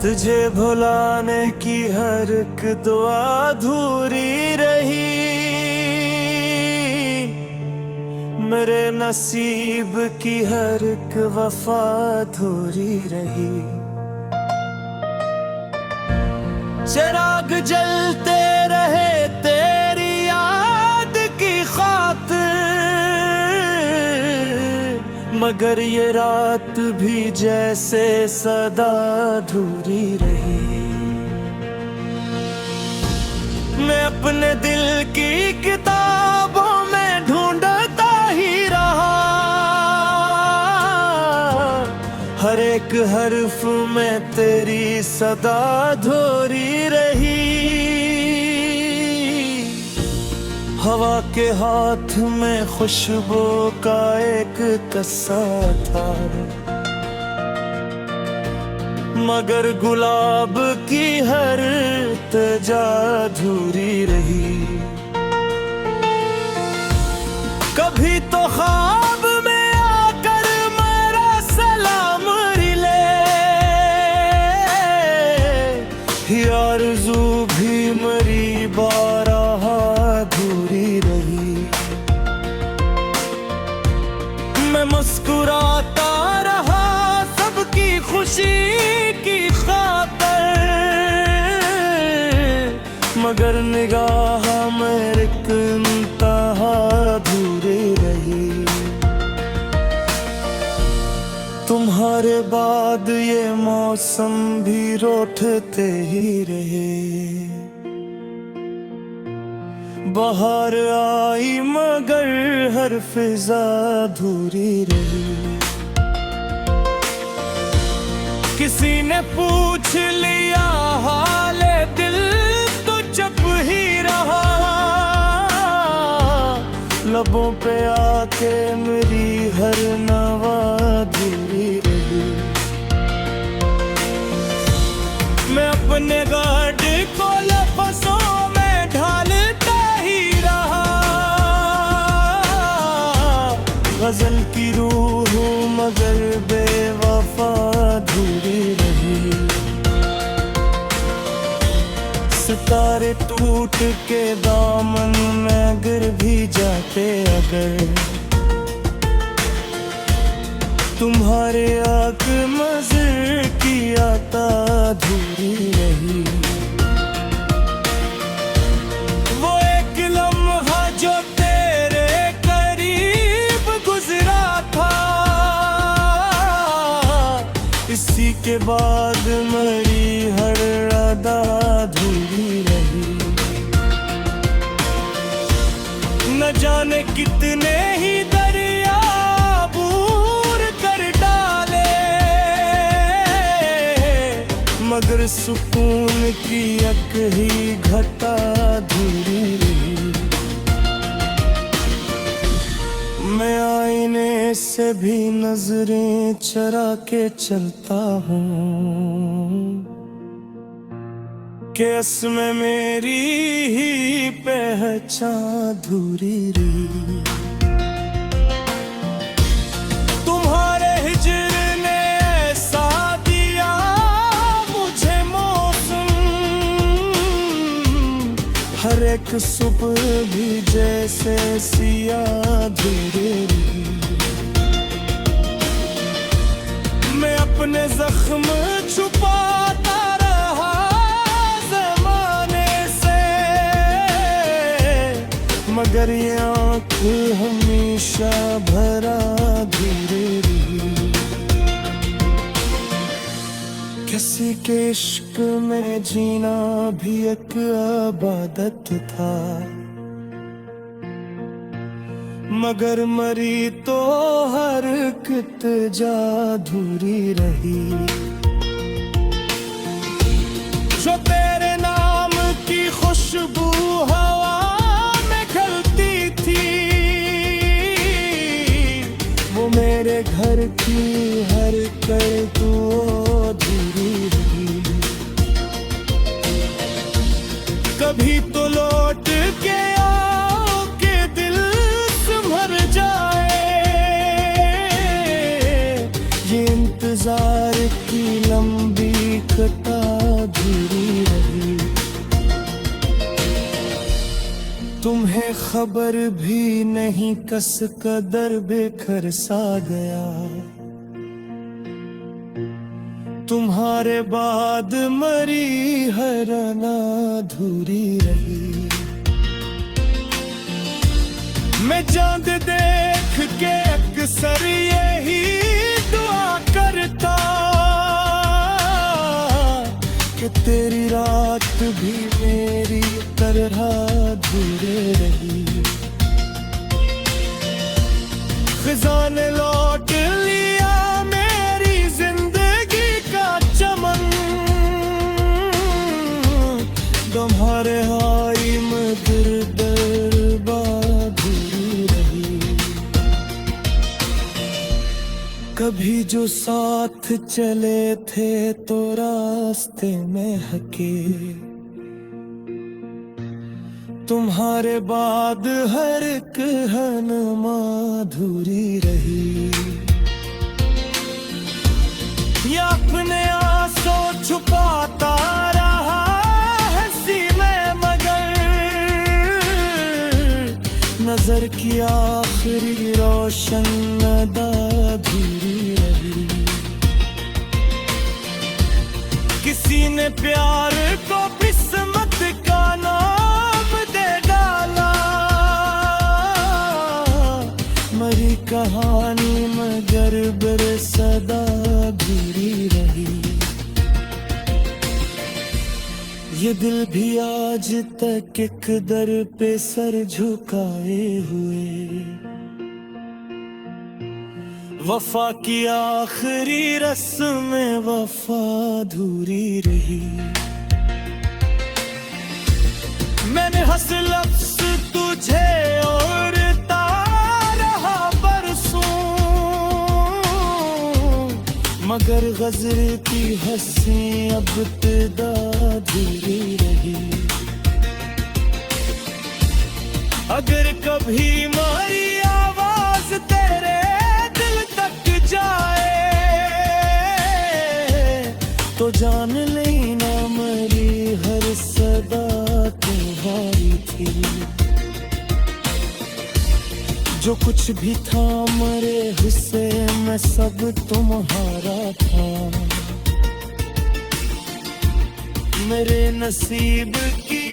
तुझे भुलाने की हर एक दुआ अधूरी रही। मेरे नसीब की हर एक वफा अधूरी रही। चिराग जलते रहे तेरी याद की खातिर, मगर ये रात भी जैसे सदा अधूरी रही। मैं अपने दिल की किताबों में ढूंढता ही रहा, हर एक हर्फ में तेरी सदा अधूरी रही। हवा के हाथ में खुशबू का एक कस्सा था, मगर गुलाब की हर तजा अधूरी रही। कभी तो ख्वाब में आकर मेरा सलाम रिले, आरज़ू भी मरी बारह अधूरी रही। मैं मुस्कुराता रहा सबकी खुशी की खातिर, मगर निगाह मेरे इंतहा अधूरी रही। तुम्हारे बाद ये मौसम भी रोठते ही रहे। बाहर आई मगर हर फिजा अधूरी रही। किसी ने पूछ लिया हाले दिल तो चुप ही रहा, लबों पे आके मेरी हर नवा अधूरी रही। मैं अपने गार्ड को लफ्ज़ों में ढालता ही रहा, गजल की रूह मगर बेवफा अधूरी रही। सितारे टूट के दामन में गिर भी जाते अगर, तुम्हारे आँख मज़र की आता अधूरी रही। वो एक लम्हा जो तेरे करीब गुजरा था, इसी के बाद मेरी हर अदा अधूरी रही। न जाने कितने ही दरिया बूर कर डाले, मगर सुकून की एक ही घटा अधूरी रही। मैं आईने से भी नजरें चरा के चलता हूँ, केस में मेरी ही पहचान अधूरी रही। तुम्हारे हिजर ने ऐसा दिया मुझे मौसम, हर एक सुबह भी जैसे सिया अधूरी रही। मैं अपने जख्म छुपाता रहा ज़माने से, मगर ये आँख हमेशा भरा अधूरी रही। किसी के इश्क में जीना भी एक इबादत था, मगर मरी तो हर कितजा अधूरी रही। जो तेरे नाम की खुशबू हवा में खिलती थी, वो मेरे घर की हर करतू अधूरी रही। कभी तो लौट के आओ के दिल संभर जाए, ये इंतजार की लंबी कतार तुम्हें खबर भी नहीं कस कदर बेखर सा गया। तुम्हारे बाद मरी हर अना अधूरी रही। मैं चांद देख के अक्सर यही दुआ करता कि तेरी रात भी मेरी तरह अधूरे रही। खिज़ा ने लौट लिया मेरी जिंदगी का चमन। तुम्हारे हाई मधुर दरबा अधूरी रही। कभी जो साथ चले थे तो रास्ते में हके। तुम्हारे बाद हर एक हनमा अधूरी रही। या अपने आंसू छुपाता रहा हंसी में मगर नजर की आखिरी रोशन अदा अधूरी रही। किसी ने प्यार को किस्मत का नाम दे डाला। मरी कहानी मगर बरसदा अधूरी रही। ये दिल भी आज तक एक दर पे सर झुकाए हुए। वफा की आखिरी रस्म वफा अधूरी रही। मैंने हंस लफ्ज़ तुझे और रहा बरसों मगर गज़ल की हंसी अब इब्तिदा अधूरी रही। अगर कभी मारी आवाज तेरे दिल तक जाए तो जान लेना मरी हर सदा तुम्हारी थी। जो कुछ भी था मरे हुस्से में सब तुम्हारा था। मेरे नसीब की